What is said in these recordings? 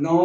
9,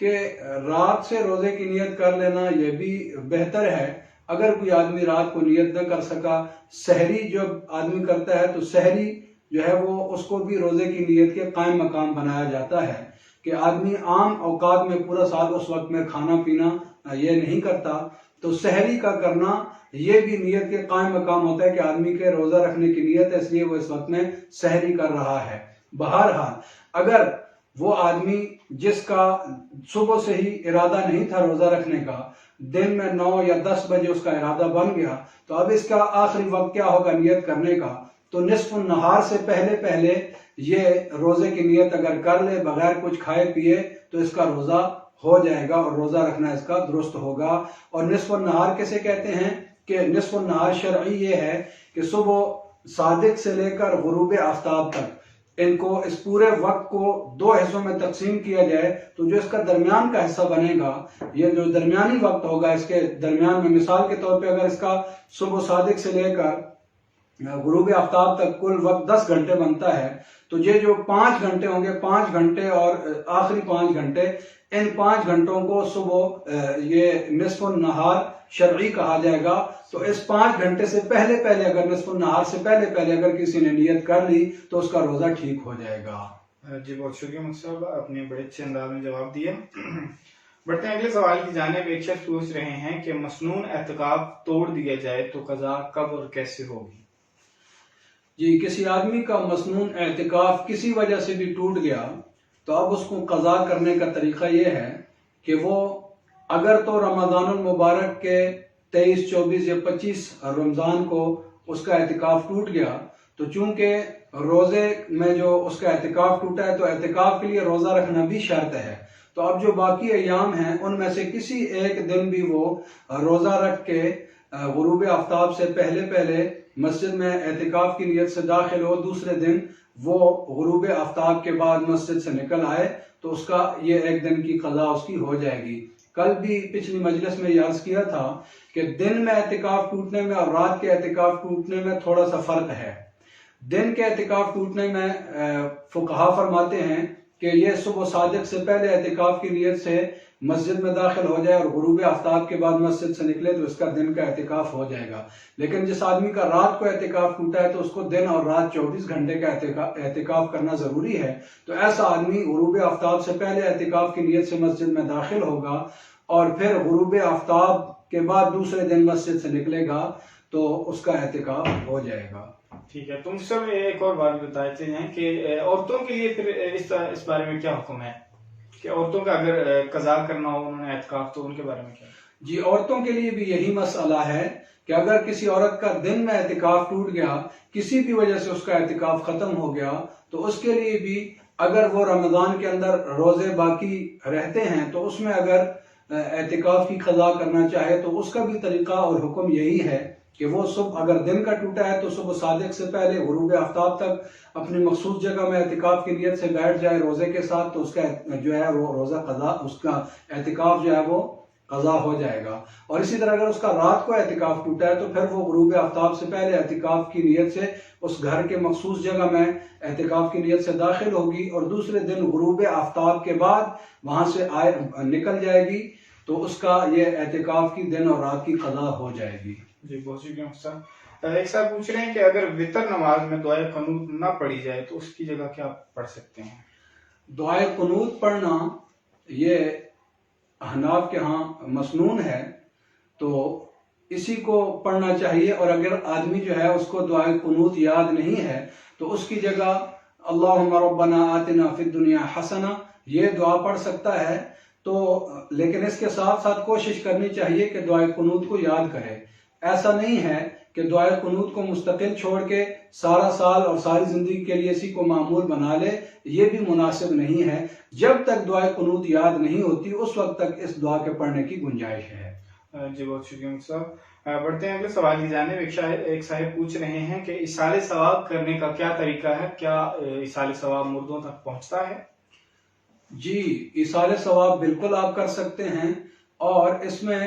کہ رات سے روزے کی نیت کر لینا یہ بھی بہتر ہے. اگر کوئی آدمی رات کو نیت نہ کر سکا، سحری جب آدمی کرتا ہے تو سحری جو ہے وہ اس کو بھی روزے کی نیت کے قائم مقام بنایا جاتا ہے کہ آدمی عام اوقات میں پورا سال اس وقت میں کھانا پینا یہ نہیں کرتا، تو سحری کا کرنا یہ بھی نیت کے قائم مقام ہوتا ہے کہ آدمی کے روزہ رکھنے کی نیت ہے، اس لیے وہ اس وقت میں سحری کر رہا ہے. بہرحال اگر وہ آدمی جس کا صبح سے ہی ارادہ نہیں تھا روزہ رکھنے کا، دن میں 9 یا 10 بجے اس کا ارادہ بن گیا، تو اب اس کا آخری وقت کیا ہوگا نیت کرنے کا؟ تو نصف النہار سے پہلے یہ روزے کی نیت اگر کر لے بغیر کچھ کھائے پیے تو اس کا روزہ ہو جائے گا اور روزہ رکھنا اس کا درست ہوگا. اور نصف النہار کیسے کہتے ہیں کہ نصف النہار شرعی یہ ہے کہ صبح صادق سے لے کر غروب آفتاب تک ان کو اس پورے وقت کو 2 حصوں میں تقسیم کیا جائے، تو جو اس کا درمیان کا حصہ بنے گا، یہ جو درمیانی وقت ہوگا اس کے درمیان میں، مثال کے طور پہ اگر اس کا صبح صادق سے لے کر غروب آفتاب تک کل وقت 10 گھنٹے بنتا ہے، تو یہ جو 5 گھنٹے ہوں گے، 5 گھنٹے اور آخری 5 گھنٹے، ان 5 گھنٹوں کو صبح یہ نصف النہار شرعی کہا جائے گا. تو اس 5 گھنٹے سے پہلے اگر نصف النہار سے پہلے اگر کسی نے نیت کر لی تو اس کا روزہ ٹھیک ہو جائے گا. جی بہت شکریہ مفتی صاحب، آپ نے بڑے اچھے انداز میں جواب دیا. بڑھتے ہیں اگلے سوال کی جانب. ایک شخص پوچھ رہے ہیں کہ مسنون اعتکاف توڑ دیا جائے تو قضا کب اور کیسے ہوگی؟ جی، کسی آدمی کا مسنون اعتکاف کسی وجہ سے بھی ٹوٹ گیا تو اب اس کو قضا کرنے کا طریقہ یہ ہے کہ وہ اگر تو رمضان المبارک کے 23، 24 یا 25 رمضان کو اس کا اعتکاف ٹوٹ گیا، تو چونکہ روزے میں جو اس کا اعتکاف ٹوٹا ہے تو اعتکاف کے لیے روزہ رکھنا بھی شرط ہے، تو اب جو باقی ایام ہیں ان میں سے کسی ایک دن بھی وہ روزہ رکھ کے غروب آفتاب سے پہلے مسجد میں اعتکاف کی نیت سے داخل ہو، دوسرے دن وہ غروب آفتاب کے بعد مسجد سے نکل آئے تو اس کا یہ ایک دن کی قضا اس کی ہو جائے گی. کل بھی پچھلی مجلس میں عرض کیا تھا کہ دن میں اعتکاف ٹوٹنے میں اور رات کے اعتکاف ٹوٹنے میں تھوڑا سا فرق ہے. دن کے اعتکاف ٹوٹنے میں فقہا فرماتے ہیں کہ یہ صبح صادق سے پہلے اعتکاف کی نیت سے مسجد میں داخل ہو جائے اور غروب آفتاب کے بعد مسجد سے نکلے تو اس کا دن کا اعتکاف ہو جائے گا. لیکن جس آدمی کا رات کو اعتکاف ٹوٹا ہے تو اس کو دن اور رات 24 گھنٹے کا اعتکاف کرنا ضروری ہے، تو ایسا آدمی غروب آفتاب سے پہلے اعتکاف کی نیت سے مسجد میں داخل ہوگا اور پھر غروب آفتاب کے بعد دوسرے دن مسجد سے نکلے گا تو اس کا اعتکاف ہو جائے گا. ٹھیک ہے. تم سب ایک اور بات بتاتے ہیں کہ عورتوں کے لیے پھر اس بارے میں کیا حکم ہے کہ عورتوں کا اگر قضا کرنا ہو انہوں نے اعتکاف تو ان کے بارے میں کیا؟ جی، عورتوں کے لیے بھی یہی مسئلہ ہے کہ اگر کسی عورت کا دن میں اعتکاف ٹوٹ گیا، کسی بھی وجہ سے اس کا اعتکاف ختم ہو گیا، تو اس کے لیے بھی اگر وہ رمضان کے اندر روزے باقی رہتے ہیں تو اس میں اگر اعتکاف کی قضا کرنا چاہے تو اس کا بھی طریقہ اور حکم یہی ہے کہ وہ صبح اگر دن کا ٹوٹا ہے تو صبح صادق سے پہلے غروب آفتاب تک اپنی مخصوص جگہ میں اعتکاف کی نیت سے بیٹھ جائے روزے کے ساتھ، تو اس کا جو ہے وہ روزہ قضا، اس کا اعتکاف جو ہے وہ قضا ہو جائے گا. اور اسی طرح اگر اس کا رات کو اعتکاف ٹوٹا ہے تو پھر وہ غروب آفتاب سے پہلے اعتکاف کی نیت سے اس گھر کے مخصوص جگہ میں اعتکاف کی نیت سے داخل ہوگی اور دوسرے دن غروب آفتاب کے بعد وہاں سے نکل جائے گی تو اس کا یہ اعتکاف کی دن اور رات کی قضا ہو جائے گی. جی بہت شکریہ صاحب. ایک صاحب پوچھ رہے ہیں کہ اگر وطر نماز میں دعائے قنوت نہ پڑھی جائے تو اس کی جگہ کیا پڑھ سکتے ہیں؟ دعائے قنوت پڑھنا یہ احناف کے ہاں مسنون ہے، تو اسی کو پڑھنا چاہیے. اور اگر آدمی جو ہے اس کو دعائے قنوت یاد نہیں ہے تو اس کی جگہ اللہم ربنا آتنا فی الدنیا حسنہ یہ دعا پڑھ سکتا ہے. تو لیکن اس کے ساتھ ساتھ کوشش کرنی چاہیے کہ دعائے قنوت کو یاد کرے. ایسا نہیں ہے کہ دعائے قنوت کو مستقل چھوڑ کے سارا سال اور ساری زندگی کے لیے اسی کو معمول بنا لے، یہ بھی مناسب نہیں ہے. جب تک دعائے قنوت یاد نہیں ہوتی اس وقت تک اس دعا کے پڑھنے کی گنجائش ہے. جی بہت شکریہ صاحب. بڑھتے ہیں اگلے سوال کی جانب. ایک صاحب پوچھ رہے ہیں کہ ایصال ثواب کرنے کا کیا طریقہ ہے؟ کیا ایصال ثواب مردوں تک پہنچتا ہے؟ جی، ایصال ثواب بالکل آپ کر سکتے ہیں، اور اس میں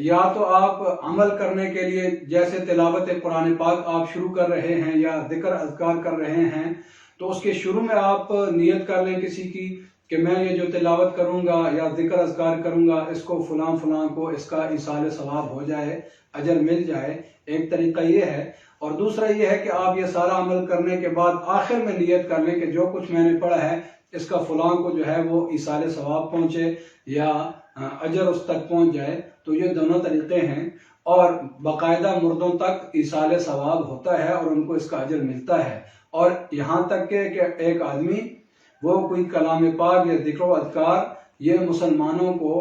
یا تو آپ عمل کرنے کے لیے جیسے تلاوت قرآن پاک آپ شروع کر رہے ہیں یا ذکر اذکار کر رہے ہیں تو اس کے شروع میں آپ نیت کر لیں کسی کی کہ میں یہ جو تلاوت کروں گا یا ذکر اذکار کروں گا اس کو فلاں فلاں کو اس کا ایصال ثواب ہو جائے، اجر مل جائے، ایک طریقہ یہ ہے۔ اور دوسرا یہ ہے کہ آپ یہ سارا عمل کرنے کے بعد آخر میں نیت کر لیں کہ جو کچھ میں نے پڑھا ہے اس کا فلاں کو جو ہے وہ ایصال ثواب پہنچے یا اجر اس تک پہنچ جائے۔ تو یہ دونوں طریقے ہیں، اور باقاعدہ مردوں تک ایصال ثواب ہوتا ہے اور ان کو اس کا اجر ملتا ہے۔ اور یہاں تک کہ ایک آدمی وہ کوئی کلام پاک یا ذکر و اذکار یہ مسلمانوں کو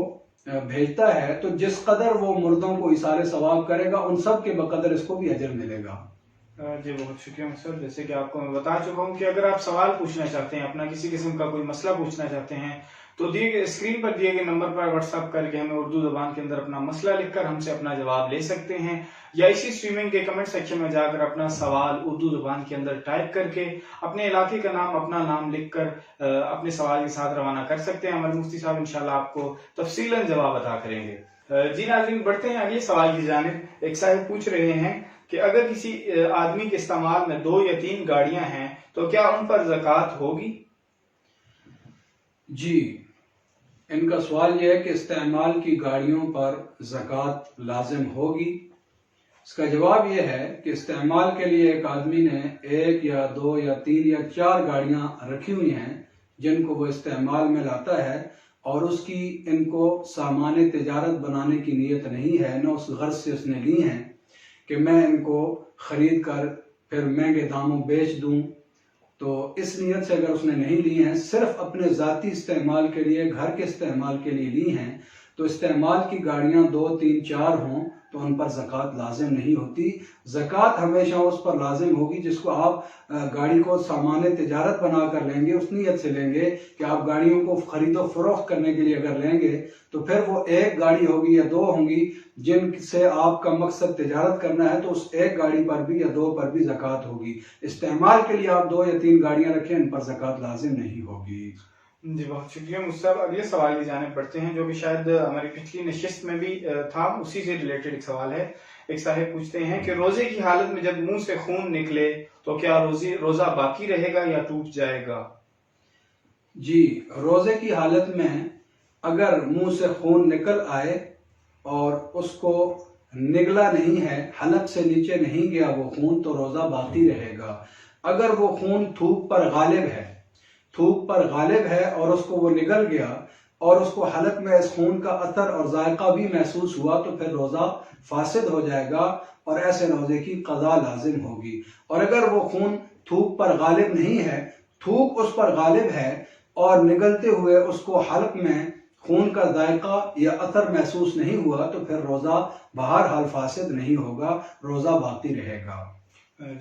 بھیجتا ہے تو جس قدر وہ مردوں کو ایصال ثواب کرے گا ان سب کے بقدر اس کو بھی اجر ملے گا۔ جی بہت شکریہ مصعب۔ جیسے کہ آپ کو میں بتا چکا ہوں کہ اگر آپ سوال پوچھنا چاہتے ہیں، اپنا کسی قسم کا کوئی مسئلہ پوچھنا چاہتے ہیں، تو اسکرین پر دیے گئے نمبر پر واٹس ایپ کر کے ہمیں اردو زبان کے اندر اپنا مسئلہ لکھ کر ہم سے اپنا جواب لے سکتے ہیں، یا اسی اسٹریمنگ کے کمنٹ سیکشن میں جا کر اپنا سوال اردو زبان کے اندر ٹائپ کر کے اپنے علاقے کا نام، اپنا نام لکھ کر اپنے سوال کے ساتھ روانہ کر سکتے ہیں۔ ہمارے مفتی صاحب انشاءاللہ آپ کو تفصیلاً جواب عطا کریں گے۔ جی ناظرین، بڑھتے ہیں اگلے سوال کی جانب۔ ایک صاحب پوچھ رہے ہیں کہ اگر کسی آدمی کے استعمال میں 2 یا 3 گاڑیاں ہیں تو کیا ان پر زکوٰۃ ہوگی؟ جی، ان کا سوال یہ ہے کہ استعمال کی گاڑیوں پر زکوٰۃ لازم ہوگی۔ اس کا جواب یہ ہے کہ استعمال کے لیے ایک آدمی نے 1 یا 2 یا 3 یا 4 گاڑیاں رکھی ہوئی ہیں جن کو وہ استعمال میں لاتا ہے، اور اس کی ان کو سامان تجارت بنانے کی نیت نہیں ہے، نہ اس غرض سے اس نے لی ہیں کہ میں ان کو خرید کر پھر مہنگے داموں بیچ دوں۔ تو اس نیت سے اگر اس نے نہیں لی ہیں، صرف اپنے ذاتی استعمال کے لیے، گھر کے استعمال کے لیے لی ہیں، تو استعمال کی گاڑیاں 2 3 4 ہوں تو ان پر زکوٰۃ لازم نہیں ہوتی۔ زکوٰۃ ہمیشہ اس پر لازم ہوگی جس کو آپ گاڑی کو سامان تجارت بنا کر لیں گے، اس نیت سے لیں گے کہ آپ گاڑیوں کو خرید و فروخت کرنے کے لیے اگر لیں گے تو پھر وہ 1 گاڑی ہوگی یا 2 ہوں گی جن سے آپ کا مقصد تجارت کرنا ہے، تو اس 1 گاڑی پر بھی یا 2 پر بھی زکوٰۃ ہوگی۔ استعمال کے لیے آپ 2 یا 3 گاڑیاں رکھیں، ان پر زکوٰۃ لازم نہیں ہوگی۔ جی بہت شکریہ مصعب۔ اگلے سوال کی جانب بڑھتے ہیں جو کہ شاید ہماری پچھلی نشست میں بھی تھا، اسی سے ریلیٹڈ ایک سوال ہے۔ ایک صاحب پوچھتے ہیں کہ روزے کی حالت میں جب منہ سے خون نکلے تو کیا روزہ باقی رہے گا یا ٹوٹ جائے گا؟ جی، روزے کی حالت میں اگر منہ سے خون نکل آئے اور اس کو نگلا نہیں ہے، حلق سے نیچے نہیں گیا وہ خون، تو روزہ باقی رہے گا۔ اگر وہ خون تھوک پر غالب ہے اور اس کو وہ نگل گیا اور اس کو حلق میں اس خون کا اثر اور ذائقہ بھی محسوس ہوا تو پھر روزہ فاسد ہو جائے گا اور ایسے روزے کی قضا لازم ہوگی۔ اور اگر وہ خون تھوک پر غالب نہیں ہے، تھوک اس پر غالب ہے اور نگلتے ہوئے اس کو حلق میں خون کا ذائقہ یا اثر محسوس نہیں ہوا تو پھر روزہ بہرحال فاسد نہیں ہوگا، روزہ باقی رہے گا۔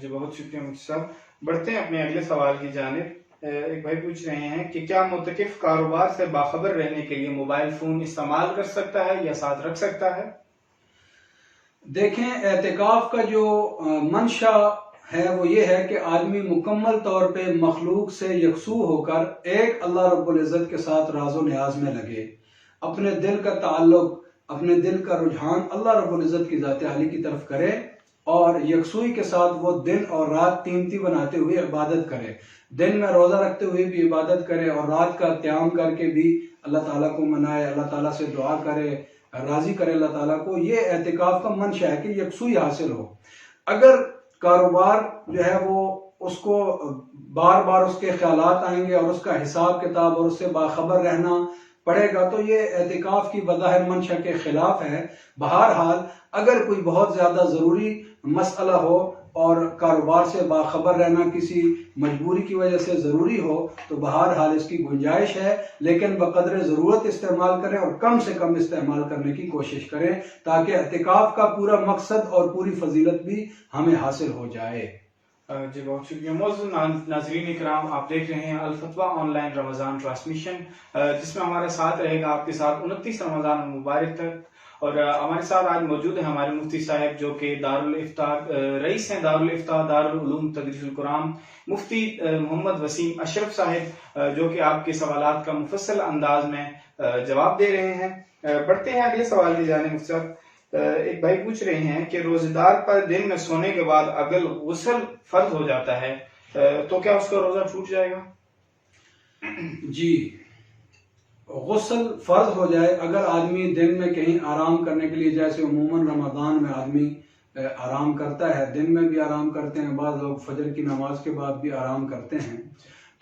جی بہت شکریہ مفتی صاحب۔ بڑھتے ہیں اپنے اگلے سوال کی جانب۔ ایک بھائی پوچھ رہے ہیں کہ کیا معتکف کاروبار سے باخبر رہنے کے لیے موبائل فون استعمال کر سکتا ہے یا ساتھ رکھ سکتا ہے؟ دیکھیں، اعتکاف کا جو منشا ہے وہ یہ ہے کہ آدمی مکمل طور پہ مخلوق سے یکسو ہو کر ایک اللہ رب العزت کے ساتھ راز و نیاز میں لگے، اپنے دل کا تعلق، اپنے دل کا رجحان اللہ رب العزت کی ذات عالی کی طرف کرے اور یکسوئی کے ساتھ وہ دن اور رات قیمتی بناتے ہوئے عبادت کرے، دن میں روزہ رکھتے ہوئے بھی عبادت کرے اور رات کا قیام کر کے بھی اللہ تعالیٰ کو منائے، اللہ تعالیٰ سے دعا کرے، راضی کرے اللہ تعالیٰ کو۔ یہ اعتکاف کا منشا ہے کہ یکسوئی حاصل ہو۔ اگر کاروبار جو ہے وہ اس کو بار بار اس کے خیالات آئیں گے اور اس کا حساب کتاب اور اس سے باخبر رہنا پڑے گا تو یہ اعتکاف کی بظاہر منشا کے خلاف ہے۔ بہرحال اگر کوئی بہت زیادہ ضروری مسئلہ ہو اور کاروبار سے باخبر رہنا کسی مجبوری کی وجہ سے ضروری ہو تو بہرحال اس کی گنجائش ہے، لیکن بقدر ضرورت استعمال کریں اور کم سے کم استعمال کرنے کی کوشش کریں تاکہ اعتکاف کا پورا مقصد اور پوری فضیلت بھی ہمیں حاصل ہو جائے۔ جی بہت شکریہ معزز ناظرین اکرام، آپ دیکھ رہے ہیں الفتویٰ آن لائن رمضان ٹرانسمیشن، جس میں ہمارا ساتھ رہے گا آپ کے ساتھ 29 رمضان المبارک تک۔ اور ہمارے ساتھ آج موجود ہیں ہمارے مفتی صاحب جو کہ دارالفتاء رئیس ہیں، دارالفتاء دارالعلوم تدریس القرآن، مفتی محمد وسیم اشرف صاحب، جو کہ آپ کے سوالات کا مفصل انداز میں جواب دے رہے ہیں۔ بڑھتے ہیں اگلے سوال کی جانب مفتی صاحب۔ ایک بھائی پوچھ رہے ہیں کہ روزے دار پر دن میں سونے کے بعد اگر غسل فرض ہو جاتا ہے تو کیا اس کا روزہ ٹوٹ جائے گا؟ جی، غسل فرض ہو جائے، اگر آدمی دن میں کہیں آرام کرنے کے لیے، جیسے عموماً رمضان میں آدمی آرام کرتا ہے، دن میں بھی آرام کرتے ہیں، بعض لوگ فجر کی نماز کے بعد بھی آرام کرتے ہیں،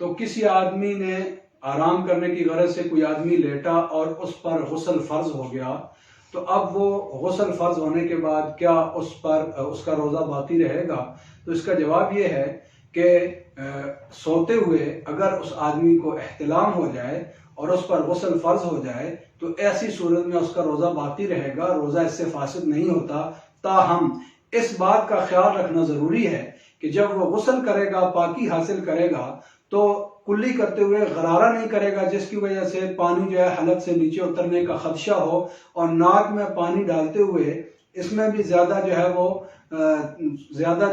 تو کسی آدمی نے آرام کرنے کی غرض سے کوئی آدمی لیٹا اور اس پر غسل فرض ہو گیا، تو اب وہ غسل فرض ہونے کے بعد کیا اس پر اس کا روزہ باقی رہے گا؟ تو اس کا جواب یہ ہے کہ سوتے ہوئے اگر اس آدمی کو احتلام ہو جائے اور اس پر غسل فرض ہو جائے تو ایسی صورت میں اس کا روزہ باقی رہے گا، روزہ اس سے فاسد نہیں ہوتا۔ تاہم اس بات کا خیال رکھنا ضروری ہے کہ جب وہ غسل کرے گا، پاکی حاصل کرے گا، تو کلی کرتے ہوئے غرارہ نہیں کرے گا جس کی وجہ سے پانی جو ہے حلق سے نیچے اترنے کا خدشہ ہو، اور ناک میں پانی ڈالتے ہوئے اس میں بھی زیادہ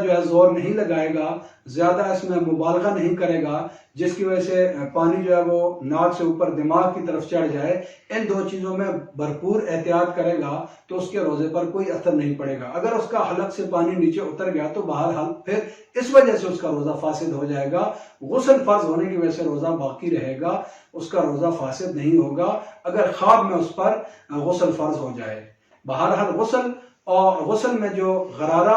جو ہے زور نہیں لگائے گا، زیادہ اس میں مبالغہ نہیں کرے گا جس کی وجہ سے پانی جو ہے وہ ناک سے اوپر دماغ کی طرف چڑھ جائے۔ ان دو چیزوں میں بھرپور احتیاط کرے گا تو اس کے روزے پر کوئی اثر نہیں پڑے گا۔ اگر اس کا حلق سے پانی نیچے اتر گیا تو بہرحال پھر اس وجہ سے اس کا روزہ فاسد ہو جائے گا، غسل فرض ہونے کی وجہ سے روزہ باقی رہے گا، اس کا روزہ فاسد نہیں ہوگا اگر خواب میں اس پر غسل فرض ہو جائے۔ بہرحال غسل میں جو غرارہ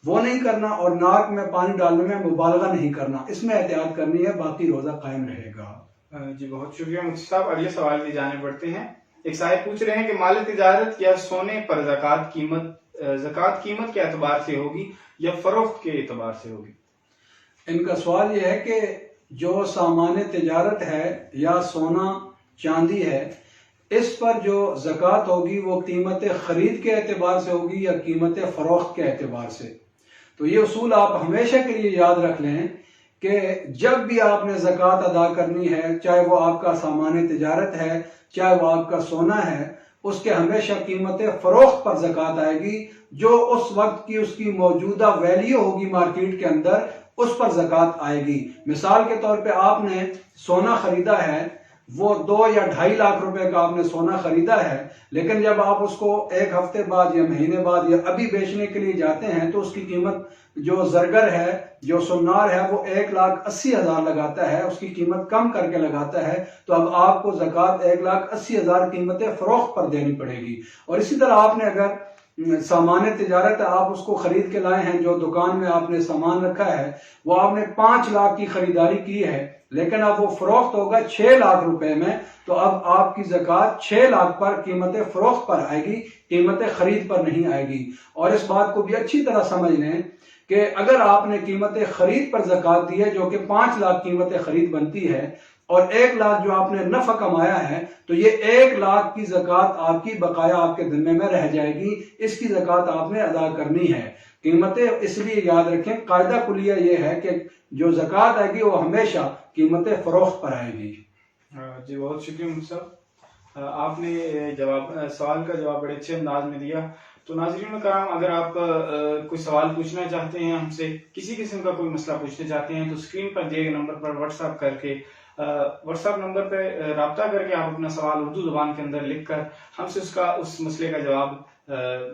وہ نہیں کرنا اور ناک میں پانی ڈالنے میں مبالغہ نہیں کرنا، اس میں احتیاط کرنی ہے، باقی روزہ قائم رہے گا۔ جی بہت شکریہ مفتی صاحب۔ اگلے سوال کی جانب بڑھتے ہیں۔ ایک صاحب پوچھ رہے ہیں کہ مال تجارت یا سونے پر زکوٰۃ قیمت کے اعتبار سے ہوگی یا فروخت کے اعتبار سے ہوگی؟ ان کا سوال یہ ہے کہ جو سامان تجارت ہے یا سونا چاندی ہے، اس پر جو زکوٰۃ ہوگی وہ قیمت خرید کے اعتبار سے ہوگی یا قیمت فروخت کے اعتبار سے؟ تو یہ اصول آپ ہمیشہ کے لیے یاد رکھ لیں کہ جب بھی آپ نے زکوٰۃ ادا کرنی ہے، چاہے وہ آپ کا سامان تجارت ہے، چاہے وہ آپ کا سونا ہے، اس کے ہمیشہ قیمت فروخت پر زکوٰۃ آئے گی، جو اس وقت کی اس کی موجودہ ویلیو ہوگی مارکیٹ کے اندر، اس پر زکوٰۃ آئے گی۔ مثال کے طور پہ آپ نے سونا خریدا ہے، وہ 2 یا 2.5 لاکھ روپے کا آپ نے سونا خریدا ہے، لیکن جب آپ اس کو ایک ہفتے بعد یا مہینے بعد یا ابھی بیچنے کے لیے جاتے ہیں تو اس کی قیمت جو زرگر ہے، جو سنار ہے، وہ 1,80,000 لگاتا ہے، اس کی قیمت کم کر کے لگاتا ہے، تو اب آپ کو زکوٰۃ 1,80,000 قیمت فروخت پر دینی پڑے گی۔ اور اسی طرح آپ نے اگر سامان تجارت آپ اس کو خرید کے لائے ہیں، جو دکان میں آپ نے سامان رکھا ہے، وہ آپ نے 5 لاکھ کی خریداری کی ہے، لیکن اب وہ فروخت ہوگا 6 لاکھ روپے میں، تو اب آپ کی زکوٰۃ 6 لاکھ پر قیمت فروخت پر آئے گی، قیمت خرید پر نہیں آئے گی۔ اور اس بات کو بھی اچھی طرح سمجھ لیں کہ اگر آپ نے قیمت خرید پر زکوٰۃ دی ہے جو کہ 5 لاکھ قیمت خرید بنتی ہے، اور 1 لاکھ جو آپ نے نفع کمایا ہے، تو یہ 1 لاکھ کی زکوٰۃ آپ کی بقایا آپ کے ذمے میں رہ جائے گی، اس کی زکوٰۃ آپ نے ادا کرنی ہے۔ قیمتیں اس لیے یاد رکھیں، قاعدہ کلیہ یہ ہے کہ جو زکوٰۃ آئے گی وہ ہمیشہ قیمت فروخت پر آئے گی۔ جی بہت شکریہ مفتی صاحب، آپ نے سوال کا جواب بڑے اچھے انداز میں دیا۔ تو ناظرین کرام، اگر آپ کوئی سوال پوچھنا چاہتے ہیں ہم سے، کسی قسم کا کوئی مسئلہ پوچھنا چاہتے ہیں، تو اسکرین پر دیے گئے نمبر پر واٹس ایپ نمبر پہ رابطہ کر کے آپ اپنا سوال اردو زبان کے اندر لکھ کر ہم سے اس مسئلے کا جواب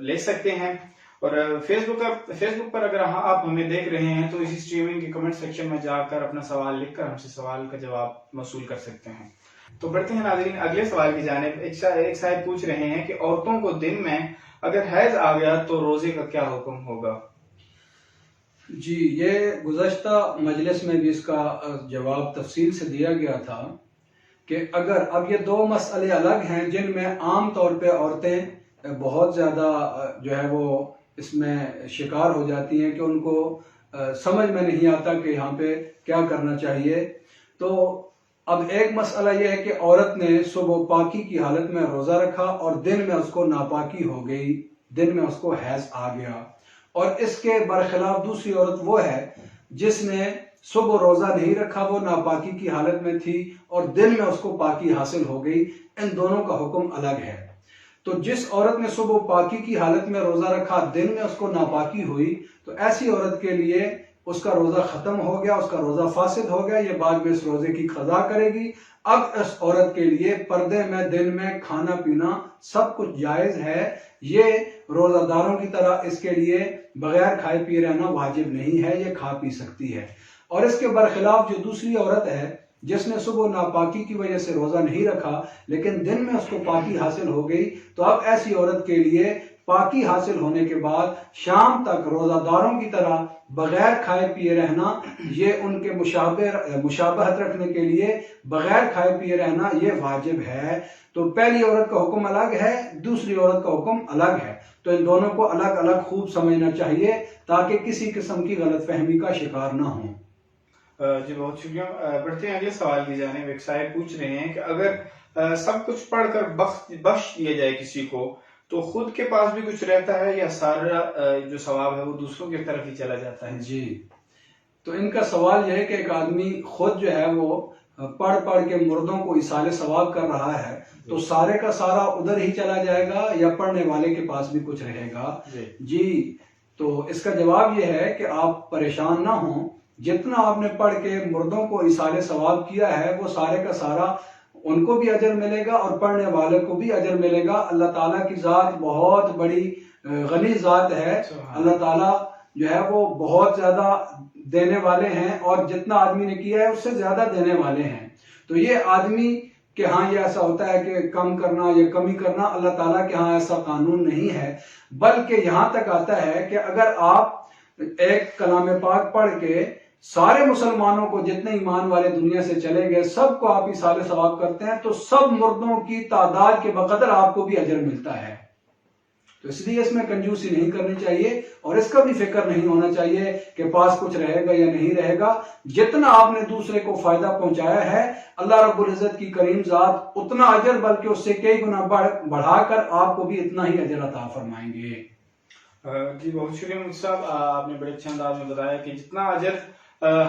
لے سکتے ہیں۔ اور فیس بک پر اگر آپ ہمیں دیکھ رہے ہیں تو اسی اسٹریمنگ کے کمنٹ سیکشن میں جا کر اپنا سوال لکھ کر ہم سے سوال کا جواب موصول کر سکتے ہیں۔ تو بڑھتے ہیں ناظرین اگلے سوال کی جانب۔ ایک صاحب پوچھ رہے ہیں کہ عورتوں کو دن میں اگر حیض آ گیا تو روزے کا کیا حکم ہوگا؟ جی، یہ گزشتہ مجلس میں بھی اس کا جواب تفصیل سے دیا گیا تھا کہ اگر اب یہ 2 مسئلے الگ ہیں جن میں عام طور پہ عورتیں بہت زیادہ جو ہے وہ اس میں شکار ہو جاتی ہیں کہ ان کو سمجھ میں نہیں آتا کہ یہاں پہ کیا کرنا چاہیے۔ تو اب ایک مسئلہ یہ ہے کہ عورت نے صبح پاکی کی حالت میں روزہ رکھا اور دن میں اس کو ناپاکی ہو گئی، دن میں اس کو حیض آ گیا، اور اس کے برخلاف دوسری عورت وہ ہے جس نے صبح روزہ نہیں رکھا، وہ ناپاکی کی حالت میں تھی اور دن میں اس کو پاکی حاصل ہو گئی۔ ان دونوں کا حکم الگ ہے۔ تو جس عورت نے صبح پاکی کی حالت میں روزہ رکھا، دن میں اس کو ناپاکی ہوئی، تو ایسی عورت کے لیے اس کا روزہ ختم ہو گیا، اس کا روزہ فاسد ہو گیا، یہ بعد میں اس روزے کی قضا کرے گی۔ اب اس عورت کے لیے پردے میں دن میں کھانا پینا سب کچھ جائز ہے، یہ روزہ داروں کی طرح اس کے لیے بغیر کھائے پیے رہنا واجب نہیں ہے، یہ کھا پی سکتی ہے۔ اور اس کے برخلاف جو دوسری عورت ہے جس نے صبح ناپاکی کی وجہ سے روزہ نہیں رکھا لیکن دن میں اس کو پاکی حاصل ہو گئی، تو اب ایسی عورت کے لیے پاکی حاصل ہونے کے بعد شام تک روزہ داروں کی طرح بغیر کھائے پیے رہنا، یہ ان کے مشابہت رکھنے کے لیے بغیر کھائے پیے رہنا یہ واجب ہے۔ تو پہلی عورت کا حکم الگ ہے، دوسری عورت کا حکم الگ ہے، تو ان دونوں کو الگ الگ خوب سمجھنا چاہیے تاکہ کسی قسم کی غلط فہمی کا شکار نہ ہوں۔ جی بہت شکریہ۔ بڑھتے ہیں اگلے سوال کی جانب۔ ایک صاحب پوچھ رہے ہیں کہ اگر سب کچھ پڑھ کر بخش دیا جائے کسی کو تو خود کے پاس بھی کچھ رہتا ہے یا سارا جو ثواب ہے وہ دوسروں کی طرف ہی چلا جاتا ہے؟ جی، تو ان کا سوال یہ ہے کہ ایک آدمی خود جو ہے وہ پڑھ کے مردوں کو ایصال ثواب کر رہا ہے، تو سارے کا سارا ادھر ہی چلا جائے گا یا پڑھنے والے کے پاس بھی کچھ رہے گا؟ جی، تو اس کا جواب یہ ہے کہ آپ پریشان نہ ہوں، جتنا آپ نے پڑھ کے مردوں کو ایصال ثواب کیا ہے وہ سارے کا سارا ان کو بھی اجر ملے گا اور پڑھنے والے کو بھی اجر ملے گا۔ اللہ تعالیٰ کی ذات بہت بڑی غنی ذات ہے، اللہ تعالیٰ جو ہے وہ بہت زیادہ دینے والے ہیں اور جتنا آدمی نے کیا ہے اس سے زیادہ دینے والے ہیں۔ تو یہ آدمی کہ ہاں یہ ایسا ہوتا ہے کہ کم کرنا یا کمی کرنا، اللہ تعالیٰ کے ہاں ایسا قانون نہیں ہے، بلکہ یہاں تک آتا ہے کہ اگر آپ ایک کلام پاک پڑھ کے سارے مسلمانوں کو جتنے ایمان والے دنیا سے چلے گئے سب کو آپ ایصال ثواب کرتے ہیں تو سب مردوں کی تعداد کے بقدر آپ کو بھی اجر ملتا ہے۔ تو اس لیے اس میں کنجوسی نہیں کرنی چاہیے اور اس کا بھی فکر نہیں ہونا چاہیے کہ پاس کچھ رہے گا یا نہیں رہے گا۔ جتنا آپ نے دوسرے کو فائدہ پہنچایا ہے اللہ رب العزت کی کریم ذات اتنا اجر بلکہ اس سے کئی گنا بڑھا کر آپ کو بھی اتنا ہی اجر عطا فرمائیں گے۔ جی بہت شکریہ مفتی صاحب، آپ نے بڑے اچھے انداز میں بتایا کہ جتنا اجر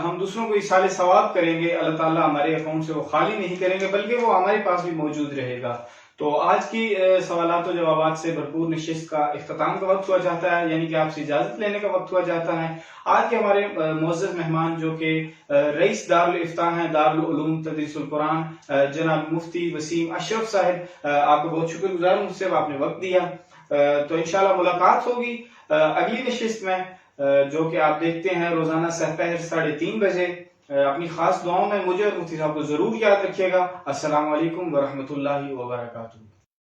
ہم دوسروں کو ایصال ثواب کریں گے اللہ تعالیٰ ہمارے اکاؤنٹ سے وہ خالی نہیں کریں گے بلکہ وہ ہمارے پاس بھی موجود رہے گا۔ تو آج کی سوالات و جوابات سے بھرپور نشست کا اختتام کا وقت ہوا چاہتا ہے، یعنی کہ آپ سے اجازت لینے کا وقت ہوا چاہتا ہے۔ آج کے ہمارے معزز مہمان جو کہ رئیس دارالافتاء ہیں دارالعلوم تدریس القرآن جناب مفتی وسیم اشرف صاحب، آپ کو بہت شکر گزار ہوں سے آپ نے وقت دیا۔ تو انشاءاللہ ملاقات ہوگی اگلی نشست میں جو کہ آپ دیکھتے ہیں روزانہ سحر 3:30 بجے۔ اپنی خاص دعاؤں میں مجھے اور مفتی صاحب کو ضرور یاد رکھیے گا۔ السلام علیکم ورحمۃ اللہ وبرکاتہ۔